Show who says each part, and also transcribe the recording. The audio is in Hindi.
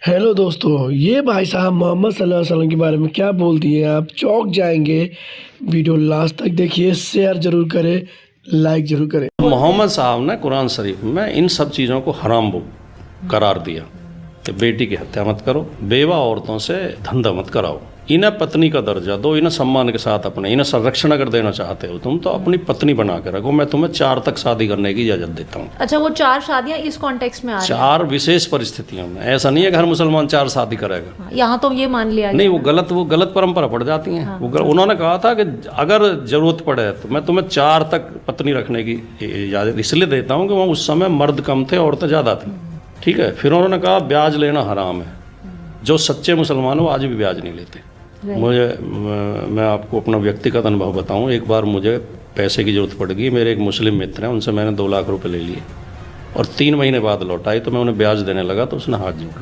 Speaker 1: हेलो दोस्तों, ये भाई साहब मोहम्मद सल्लल्लाहु अलैहि वसल्लम के बारे में क्या बोल दिए, आप चौंक जाएंगे। वीडियो लास्ट तक देखिए, शेयर जरूर करें, लाइक जरूर करें।
Speaker 2: मोहम्मद साहब ने कुरान शरीफ में इन सब चीज़ों को हराम करार दिया कि बेटी की हत्या मत करो, बेवा औरतों से धंधा मत कराओ, इन्हें पत्नी का दर्जा दो, इन्हें सम्मान के साथ अपने इन्हें संरक्षण अगर देना चाहते हो तुम तो अपनी पत्नी बना के रखो, मैं तुम्हें 4 तक शादी करने की इजाज़त देता हूँ।
Speaker 3: अच्छा, वो 4 शादियां इस कॉन्टेक्स्ट में आ रही हैं?
Speaker 2: 4 विशेष परिस्थितियों में, ऐसा नहीं है कि हर मुसलमान 4 शादी करेगा।
Speaker 3: यहाँ तो ये मान लिया
Speaker 2: नहीं, वो गलत परंपरा पड़ जाती है। उन्होंने कहा था कि अगर जरूरत पड़े तो मैं तुम्हें 4 तक पत्नी रखने की इजाज़त इसलिए देता हूँ कि वहाँ उस समय मर्द कम थे, औरतें ज़्यादा थी। ठीक है। फिर उन्होंने कहा ब्याज लेना हराम है, जो सच्चे मुसलमान वो आज भी ब्याज नहीं लेते। मैं आपको अपना व्यक्तिगत अनुभव बताऊं, एक बार मुझे पैसे की ज़रूरत पड़ गई, मेरे एक मुस्लिम मित्र हैं, उनसे मैंने 2 लाख रुपए ले लिए और 3 महीने बाद लौटाई, तो मैं उन्हें ब्याज देने लगा तो उसने हाथ जोड़ लिया।